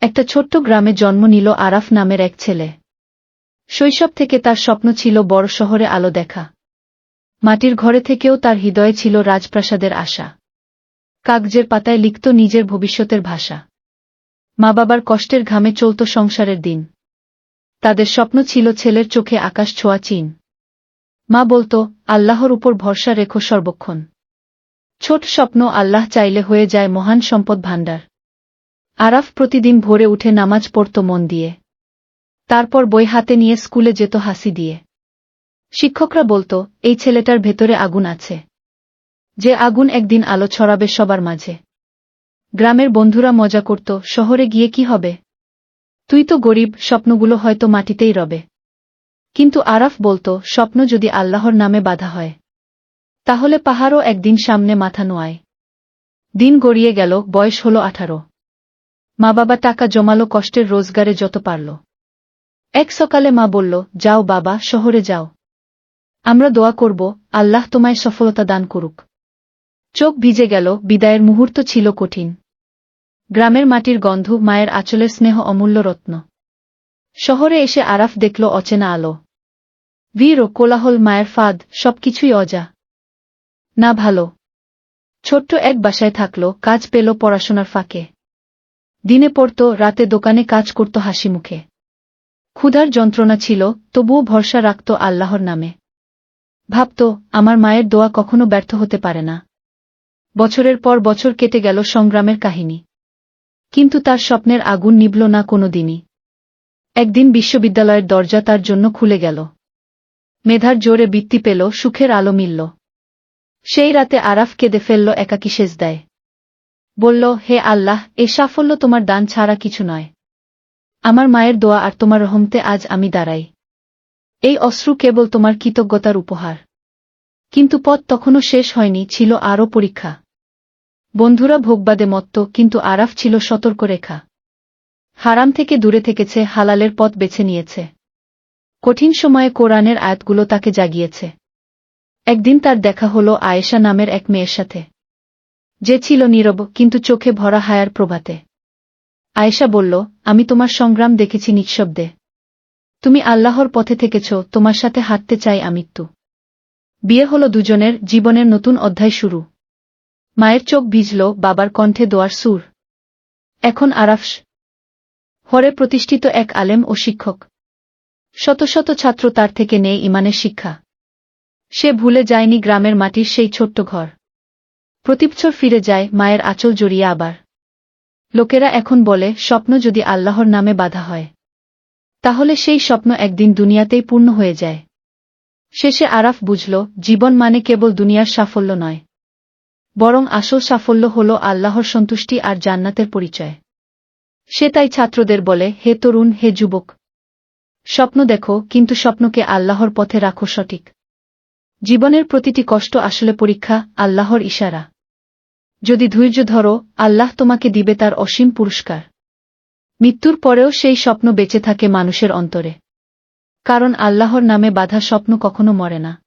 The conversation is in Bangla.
একটা ছোট্ট গ্রামে জন্ম নিল আরাফ নামের এক ছেলে। শৈশব থেকে তার স্বপ্ন ছিল বড় শহরে আলো দেখা। মাটির ঘরে থেকেও তার হৃদয়ে ছিল রাজপ্রাসাদের আশা। কাগজের পাতায় লিখত নিজের ভবিষ্যতের ভাষা। মা বাবার কষ্টের ঘামে চলত সংসারের দিন। তাদের স্বপ্ন ছিল ছেলের চোখে আকাশ ছোঁয়া চিন। মা বলত, আল্লাহর উপর ভরসা রেখো সর্বক্ষণ। ছোট স্বপ্ন আল্লাহ চাইলে হয়ে যায় মহান সম্পদ ভাণ্ডার। আরাফ প্রতিদিন ভোরে উঠে নামাজ পড়ত মন দিয়ে। তারপর বই হাতে নিয়ে স্কুলে যেত হাসি দিয়ে। শিক্ষকরা বলত, এই ছেলেটার ভেতরে আগুন আছে, যে আগুন একদিন আলো ছড়াবে সবার মাঝে। গ্রামের বন্ধুরা মজা করত, শহরে গিয়ে কি হবে? তুই তো গরিব, স্বপ্নগুলো হয়তো মাটিতেই রবে। কিন্তু আরাফ বলত, স্বপ্ন যদি আল্লাহর নামে বাঁধা হয়, তাহলে পাহাড়ও একদিন সামনে মাথা নোয়ায়। দিন গড়িয়ে গেল, বয়স হল 18। মা বাবা টাকা জমালো কষ্টের রোজগারে যত পারল। এক সকালে মা বলল, যাও বাবা, শহরে যাও। আমরা দোয়া করব, আল্লাহ তোমায় সফলতা দান করুক। চোখ ভিজে গেল, বিদায়ের মুহূর্ত ছিল কঠিন। গ্রামের মাটির গন্ধ, মায়ের আঁচলের স্নেহ অমূল্য রত্ন। শহরে এসে আরাফ দেখল অচেনা আলো। ভিড় ও কোলাহল, মায়ের ফাঁদ, সবকিছুই অজা না ভালো। ছোট্ট এক বাসায় থাকল, কাজ পেল পড়াশোনার ফাঁকে। দিনে পড়ত, রাতে দোকানে কাজ করত হাসি মুখে। ক্ষুধার যন্ত্রণা ছিল, তবুও ভরসা রাখত আল্লাহর নামে। ভাবত, আমার মায়ের দোয়া কখনো ব্যর্থ হতে পারে না। বছরের পর বছর কেটে গেল সংগ্রামের কাহিনী। কিন্তু তার স্বপ্নের আগুন নিভল না কোনো দিনই। একদিন বিশ্ববিদ্যালয়ের দরজা তার জন্য খুলে গেল। মেধার জোরে বৃত্তি পেল, সুখের আলো মিলল। সেই রাতে আরাফ কেঁদে ফেলল একাকী সেজদায়। বলল, হে আল্লাহ, এ সাফল্য তোমার দান ছাড়া কিছু নয়। আমার মায়ের দোয়া আর তোমার রহমতে আজ আমি দাঁড়াই। এই অশ্রু কেবল তোমার কৃতজ্ঞতার উপহার। কিন্তু পথ তখনও শেষ হয়নি, ছিল আরও পরীক্ষা। বন্ধুরা ভোগবাদে মত্ত, কিন্তু আরাফ ছিল সতর্ক রেখা। হারাম থেকে দূরে থেকেছে, হালালের পথ বেছে নিয়েছে। কঠিন সময়ে কোরআনের আয়াতগুলো তাকে জাগিয়েছে। একদিন তার দেখা হলো আয়েশা নামের এক মেয়ের সাথে, যে ছিল নীরব কিন্তু চোখে ভরা হায়ার প্রভাতে। আয়েশা বলল, আমি তোমার সংগ্রাম দেখেছি নিঃশব্দে। তুমি আল্লাহর পথে থেকেছ, তোমার সাথে হাঁটতে চাই আমৃত্যু। বিয়ে হলো দুজনের, জীবনের নতুন অধ্যায় শুরু। মায়ের চোখ ভিজল, বাবার কণ্ঠে দোয়ার সুর। এখন আরাফ হরে প্রতিষ্ঠিত এক আলেম ও শিক্ষক। শত শত ছাত্র তার থেকে নেয় ঈমানের শিক্ষা। সে ভুলে যায়নি গ্রামের মাটির সেই ছোট্ট ঘর। প্রতিবছর ফিরে যায়, মায়ের আঁচল জড়িয়ে আবার। লোকেরা এখন বলে, স্বপ্ন যদি আল্লাহর নামে বাঁধা হয়, তাহলে সেই স্বপ্ন একদিন দুনিয়াতেই পূর্ণ হয়ে যায়। শেষে আরাফ বুঝল, জীবন মানে কেবল দুনিয়ার সাফল্য নয়, বরং আসল সাফল্য হল আল্লাহর সন্তুষ্টি আর জান্নাতের পরিচয়। সে তাই ছাত্রদের বলে, হে তরুণ, হে যুবক, স্বপ্ন দেখো, কিন্তু স্বপ্নকে আল্লাহর পথে রাখো সঠিক। জীবনের প্রতিটি কষ্ট আসলে পরীক্ষা, আল্লাহর ইশারা। যদি ধৈর্য ধরো, আল্লাহ তোমাকে দিবে তার অসীম পুরস্কার। মৃত্যুর পরেও সেই স্বপ্ন বেঁচে থাকে মানুষের অন্তরে। কারণ আল্লাহর নামে বাঁধা স্বপ্ন কখনো মরে না।